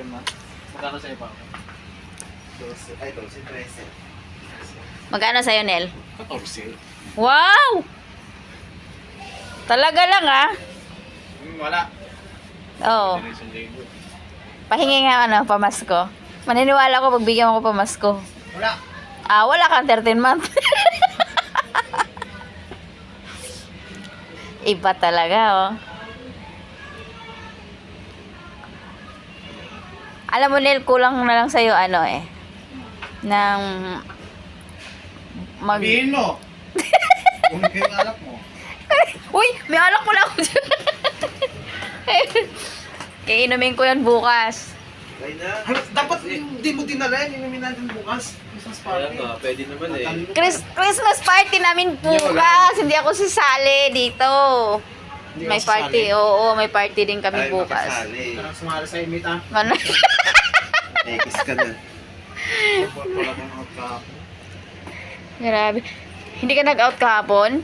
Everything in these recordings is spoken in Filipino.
ma. Magkano sa'yo pa? 12, ay 12, 13. Magkano sa'yo, Nel? 14. Wow! Talaga lang, ah. Wala. Oo. Generation Labor. Pahingi nga, pamasko. Maniniwala ko, pagbigyan mo ko pamasko. Wala. Ah, wala kang 13 month. Iba talaga, oh. Alam mo, Nel, kulang na lang sa'yo, ng Sabihin mo. Kung kayo alak mo. Uy, may alak pala ako dyan. Iinumin ko yan bukas. Ay na. Dapat hindi mo dinala yan. Inumin natin bukas. Christmas Kaya party. nga, pwede naman eh. Christmas party namin bukas. Hindi ako sisali dito. Hindi May ako party, sasali. oo, may party din kami Ay, bukas. makasali. Parang sumali sa imit ah. Ano? Nekis ka na. Wala kang out ka. Grabe. Hindi ka nag-out kahapon?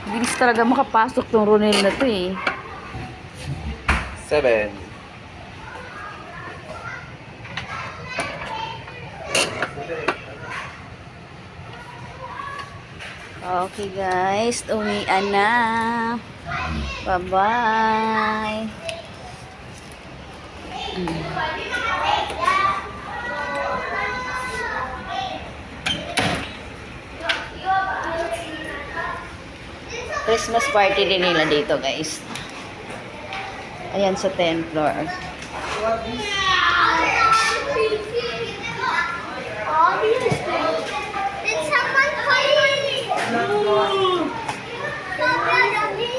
Bilis talaga makapasok tong Ronel na to eh. 7. Okay guys, uwian na. Bye-bye. Christmas party din nila dito guys. Ayan sa 10th floor.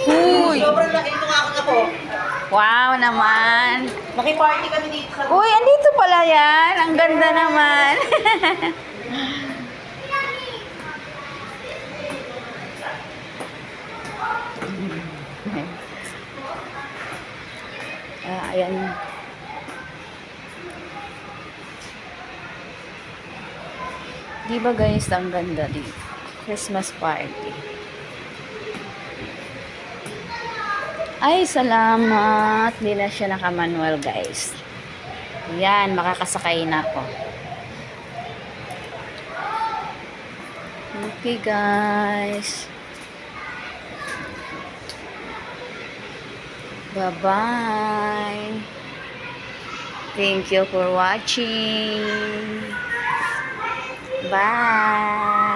Uy! Sobrang laki ito nga ako. Wow naman! Makiparty kami dito sa... Uy, andito pala yan. Ang ganda naman. Ayan. Di ba guys, ang ganda dito. Christmas party. Ay, salamat. Hindi na siya naka-manual guys. Yan, makakasakay na ako. Okay guys. Bye-bye. Thank you for watching. Bye.